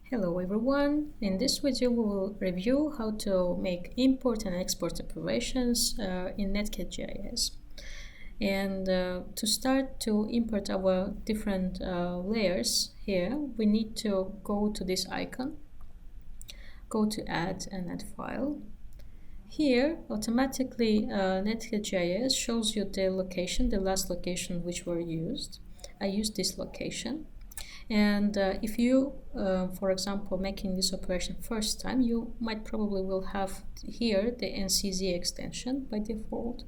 Hello everyone, in this video we will review how to make import and export operations in Netcad GIS. And to start to import our different layers here, we need to go to this icon, go to add and add file. Here, automatically Netcad GIS shows you the location, the last location which were used. I used this location. And if you, for example, making this operation first time, you might probably will have here the NCZ extension by default.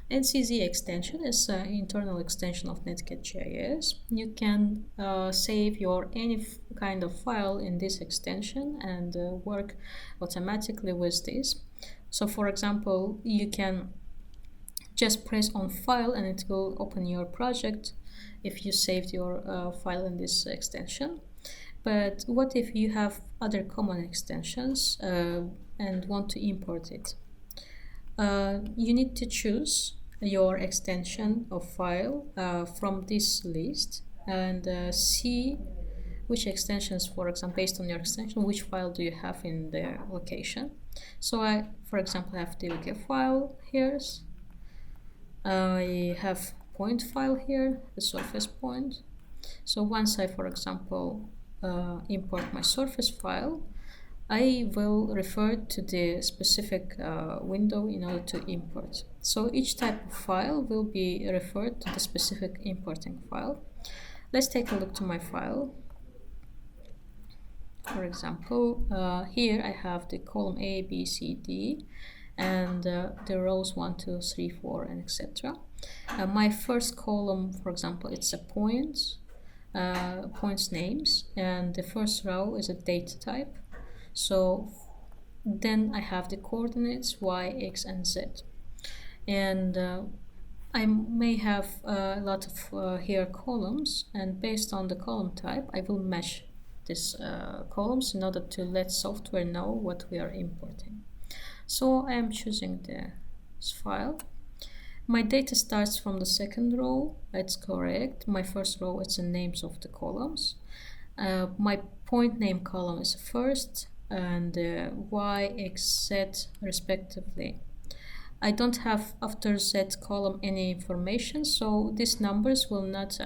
NCZ extension is an internal extension of Netcad GIS. You can save your any kind of file in this extension and work automatically with this. So for example, you can just press on file and it will open your project if you saved your file in this extension. But what if you have other common extensions and want to import it? You need to choose your extension of file from this list and see which extensions, for example, based on your extension, which file do you have in the location. So I, for example, have DVK file here. I have point file here, the surface point. So once I, for example, import my surface file, I will refer to the specific window in order to import. So each type of file will be referred to the specific importing file. Let's take a look to my file. For example, here I have the column A, B, C, D, and the rows 1, 2, 3, 4, and etc. My first column, for example, it's a points names, and the first row is a data type. So then I have the coordinates y, x, and z, and I may have a lot of here columns, and based on the column type, I will mesh these columns in order to let software know what we are importing. So I am choosing this file. My data starts from the second row, it's correct. My first row, it's the names of the columns. My point name column is first, and y, x, z respectively. I don't have after z column any information, so these numbers will not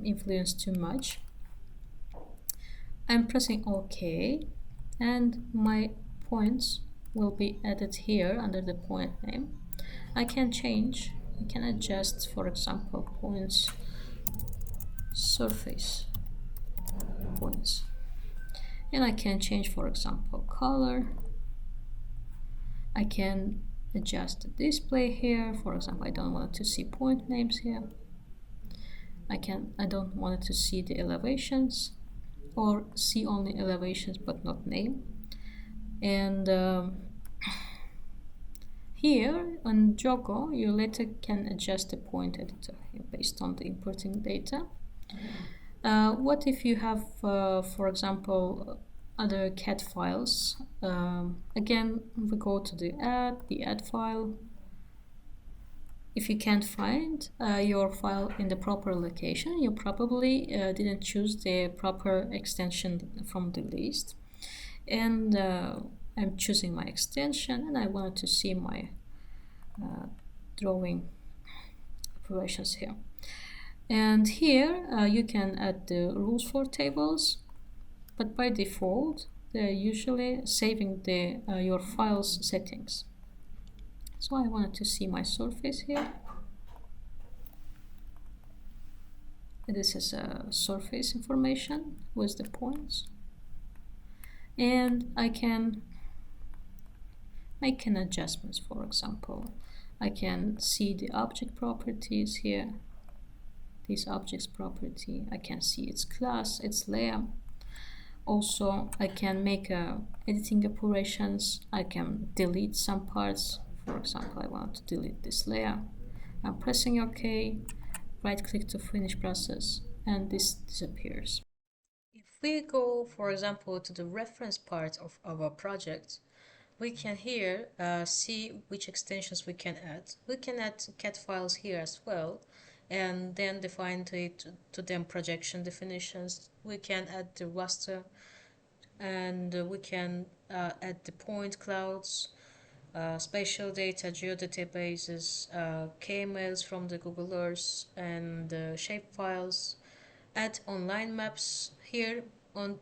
influence too much. I'm pressing OK, and my points will be added here under the point name. I can change, I can adjust, for example, points surface points, and I can change, for example, color. I can adjust the display here. For example, I don't want to see point names here. I don't want to see the elevations, or see only elevations but not name. And here on Jogo, you later can adjust the point editor based on the importing data. What if you have, for example, other CAD files? Again, we go to the add file. If you can't find your file in the proper location, you probably didn't choose the proper extension from the list. And I'm choosing my extension, and I wanted to see my drawing operations here. And here you can add the rules for tables, but by default they're usually saving the your file's settings. So I wanted to see my surface here. This is a surface information with the points, and I can make an adjustments. For example, I can see the object properties here, this object's property. I can see its class, its layer. Also, I can make editing operations. I can delete some parts. For example, I want to delete this layer. I'm pressing OK, right click to finish process, and this disappears. If we go, for example, to the reference part of our project, we can here see which extensions we can add. We can add CAD files here as well, and then define to them projection definitions. We can add the raster, and we can add the point clouds, spatial data, geodatabases, KMLs from the Google Earth, and shape files. Add online maps here.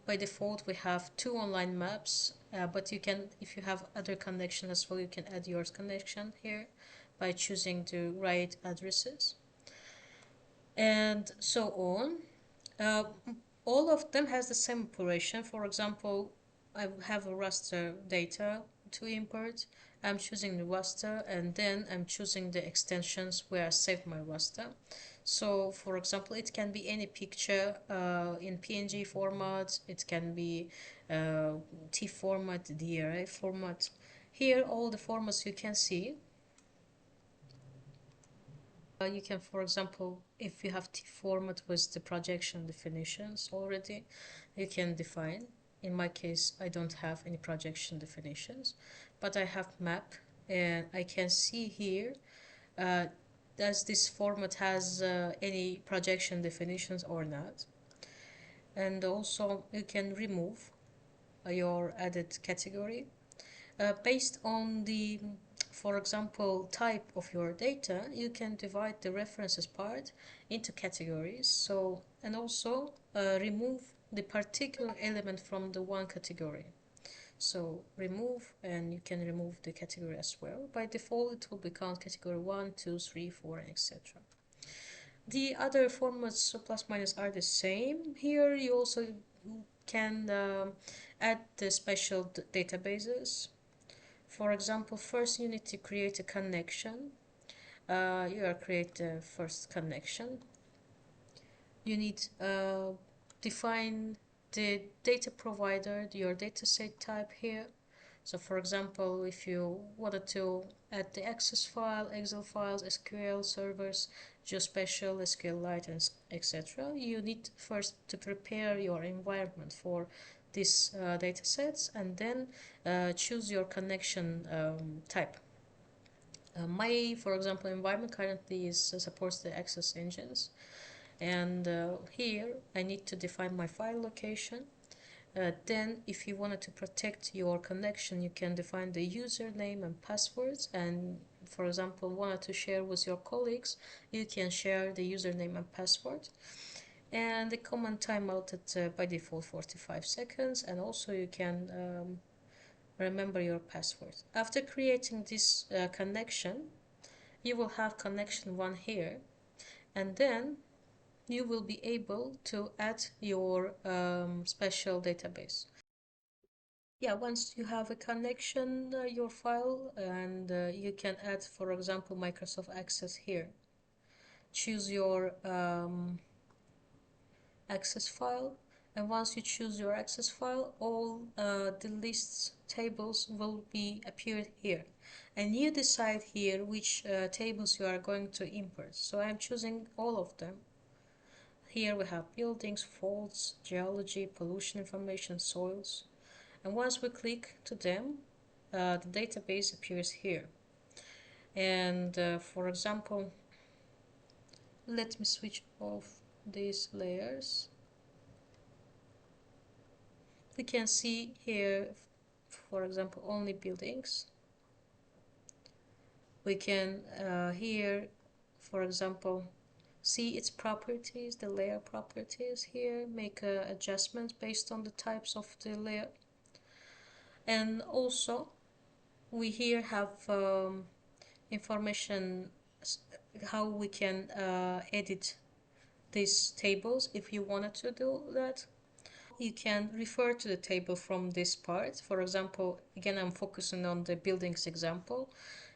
By default, we have two online maps, but you can, if you have other connection as well, you can add your connection here by choosing the right addresses, and so on. Uh, all of them has the same operation. For example, I have a raster data to import. I'm choosing the raster, and then I'm choosing the extensions where I save my raster. So for example, it can be any picture in PNG format, it can be TIFF format, DRA format. Here all the formats you can see. You can, for example, if you have TIFF format with the projection definitions already, you can define. In my case, I don't have any projection definitions, but I have map, and I can see here uh, does this format has any projection definitions or not. And also you can remove your added category based on the, for example, type of your data. You can divide the references part into categories. So, and also remove the particular element from the one category. So remove, and you can remove the category as well. By default, it will become category 1, 2, 3, 4, and etc. The other formats plus minus are the same. Here you also can add the special databases. For example, first you need to create a connection. You are create the first connection. You need define the data provider, your dataset type here. So for example, if you wanted to add the access file, Excel files, SQL servers, Geospatial, SQLite, and etc., you need first to prepare your environment for these datasets, and then choose your connection type. My, for example, environment currently supports the access engines, and here I need to define my file location. Then if you wanted to protect your connection, you can define the username and passwords, and for example wanted to share with your colleagues, you can share the username and password. And the command timeout at by default 45 seconds, and also you can remember your password. After creating this connection, you will have connection 1 here, and then you will be able to add your special database. Yeah, once you have a connection, your file, and you can add, for example, Microsoft Access here. Choose your access file, and once you choose your access file, all the lists tables will be appeared here, and you decide here which tables you are going to import. So I'm choosing all of them. Here we have buildings, faults, geology, pollution information, soils, and once we click to them, the database appears here. And for example, let me switch off these layers. We can see here, for example, only buildings. We can here, for example, see its properties, the layer properties here, make adjustments based on the types of the layer. And also we here have information how we can edit these tables if you wanted to do that. You can refer to the table from this part. For example, again, I'm focusing on the buildings example.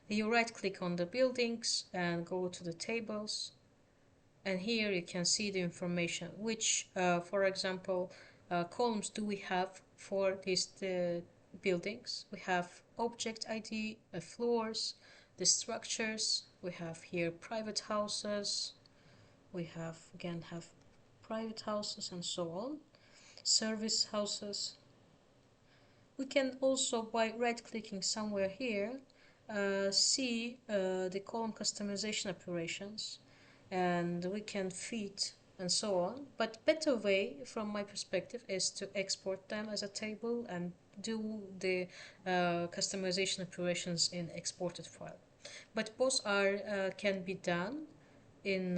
You right click on the buildings and go to the tables, and here you can see the information which for example columns do we have for these buildings. We have object ID, floors, the structures. We have here private houses. We have again have private houses and so on, service houses. We can also, by right clicking somewhere here, see the column customization operations. and we can fit and so on. But better way from my perspective is to export them as a table and do the customization operations in exported file. But both are can be done in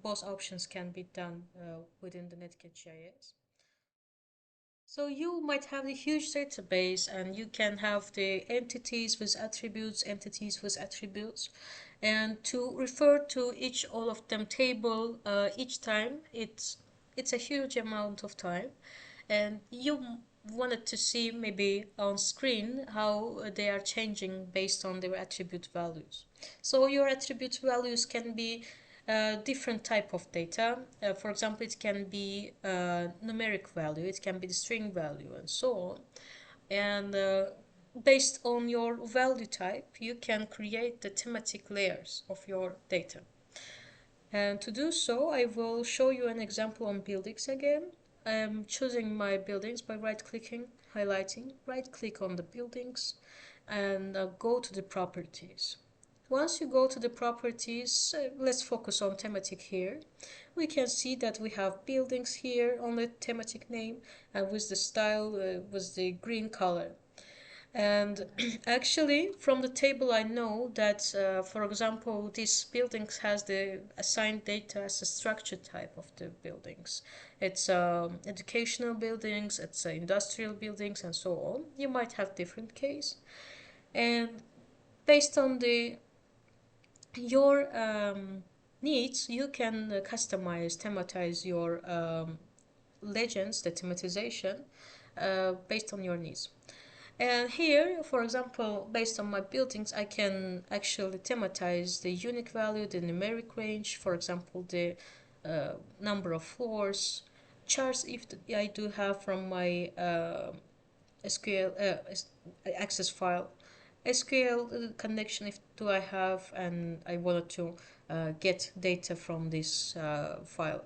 both options can be done within the Netcad GIS. So you might have a huge database and you can have the entities with attributes, and to refer to each all of them table each time, it's a huge amount of time, and you wanted to see maybe on screen how they are changing based on their attribute values. So your attribute values can be different type of data. For example, it can be numeric value, it can be the string value, and so on. And based on your value type, you can create the thematic layers of your data. And to do so, I will show you an example on buildings again. I'm choosing my buildings by right-clicking, highlighting, right-click on the buildings, and go to the properties. Once you go to the properties, let's focus on thematic here. We can see that we have buildings here on the thematic name and with the style with the green color. And actually, from the table, I know that, for example, this buildings has the assigned data as a structure type of the buildings. It's educational buildings, it's industrial buildings, and so on. You might have different case, and based on the your needs, you can customize, thematize your legends, the thematization, based on your needs. And here, for example, based on my buildings, I can actually thematize the unique value, the numeric range, for example, the number of floors, charts if I do have from my SQL access file, SQL connection if do I have, and I wanted to get data from this file,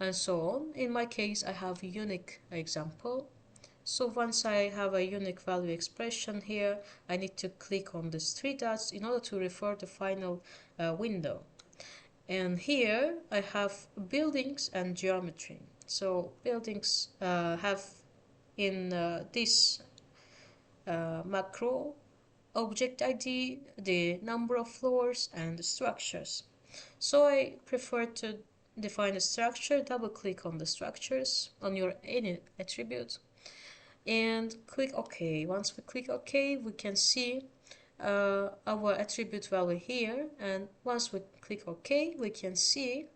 and so on. In my case, I have a unique example. So once I have a unique value expression here, I need to click on these three dots in order to refer the final window. And here I have buildings and geometry. So buildings have in this macro object ID, the number of floors, and the structures. So I prefer to define a structure, double click on the structures on your any attribute, and click OK. Once we click OK, we can see our attribute value here, and once we click OK, we can see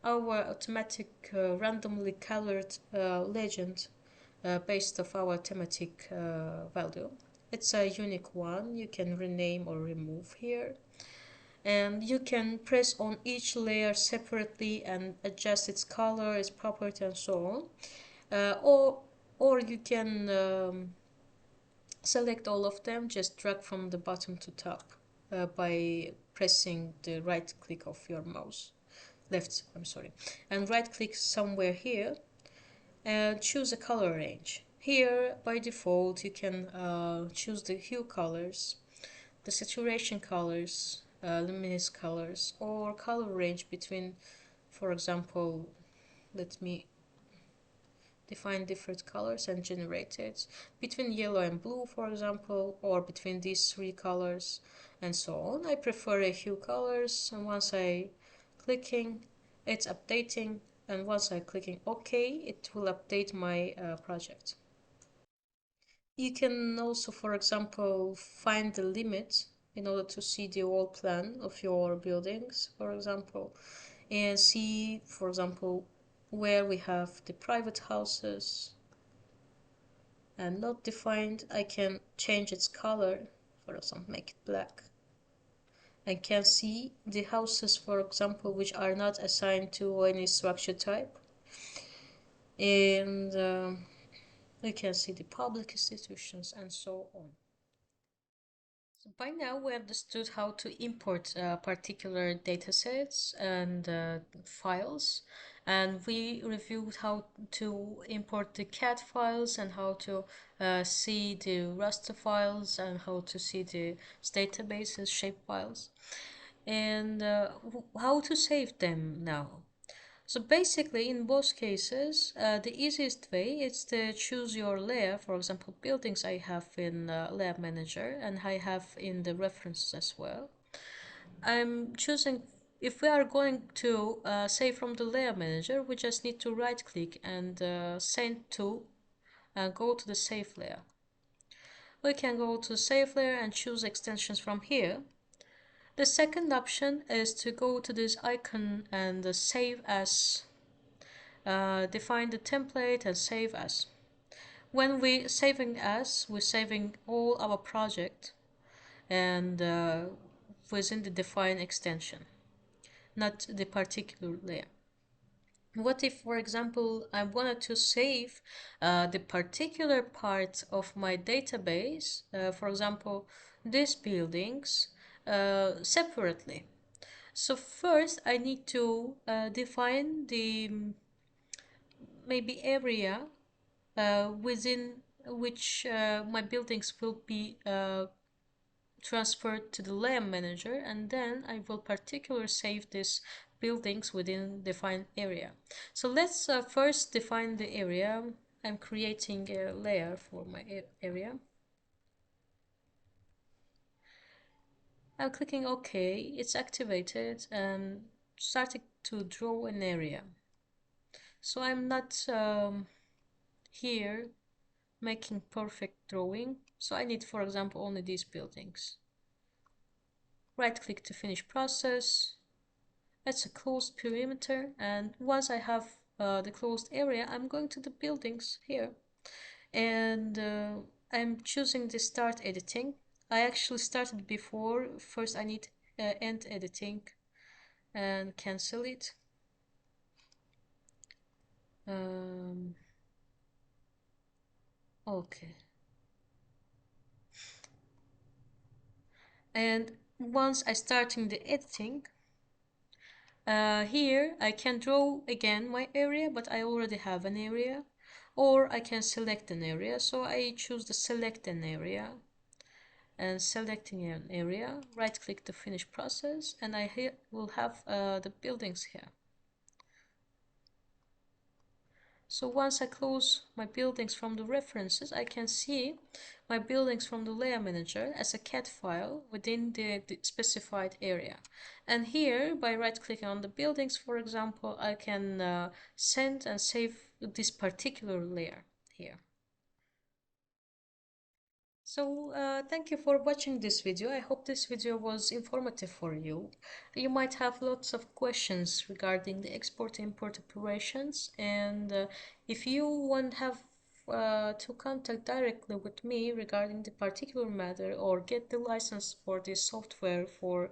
our automatic randomly colored legend based of our thematic value. It's a unique one. You can rename or remove here, and you can press on each layer separately and adjust its color, its property, and so on. Or you can select all of them, just drag from the bottom to top by pressing the right click of your mouse, and right click somewhere here and choose a color range. Here by default you can choose the hue colors, the saturation colors, luminous colors, or color range between, for example, let me define different colors and generate it between yellow and blue, for example, or between these three colors, and so on. I prefer a hue colors, and once I clicking, it's updating, and once I clicking OK, it will update my project. You can also, for example, find the limit in order to see the whole plan of your buildings, for example, and see, for example, where we have the private houses and not defined. I can change its color, for example, make it black, and can see the houses, for example, which are not assigned to any structure type, and we can see the public institutions and so on. So by now we understood how to import particular datasets and files, and we reviewed how to import the CAD files and how to see the raster files and how to see the databases shape files. And how to save them now. So basically, in both cases, the easiest way is to choose your layer. For example, buildings I have in Layer Manager and I have in the references as well. I'm choosing, if we are going to save from the Layer Manager, we just need to right click and send to, go to the save layer. We can go to save layer and choose extensions from here. The second option is to go to this icon and save as, define the template and save as. When we saving as, we're saving all our project and within the defined extension, not the particular layer. What if, for example, I wanted to save the particular part of my database, for example, these buildings, separately? So first I need to define the maybe area within which my buildings will be transferred to the layer manager, and then I will particularly save these buildings within defined area. So let's first define the area. I'm creating a layer for my area. I'm clicking OK, it's activated and starting to draw an area. So I'm not here making perfect drawing. So I need, for example, only these buildings. Right click to finish process. It's a closed perimeter, and once I have the closed area, I'm going to the buildings here, and I'm choosing the start editing. I actually started before. First I need end editing and cancel it. Okay. And once I starting the editing, here I can draw again my area, but I already have an area, or I can select an area. So I choose the select an area, and selecting an area, right click to finish process, and I will have the buildings here. So once I close my buildings from the references, I can see my buildings from the layer manager as a CAD file within the specified area. And here, by right clicking on the buildings, for example, I can send and save this particular layer here. So thank you for watching this video. I hope this video was informative for you. You might have lots of questions regarding the export-import operations, and if you want to have to contact directly with me regarding the particular matter or get the license for this software for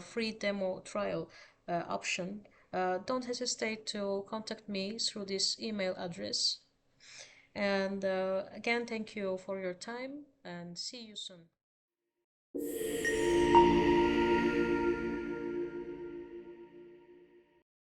free demo trial option, don't hesitate to contact me through this email address. And again, thank you for your time and see you soon.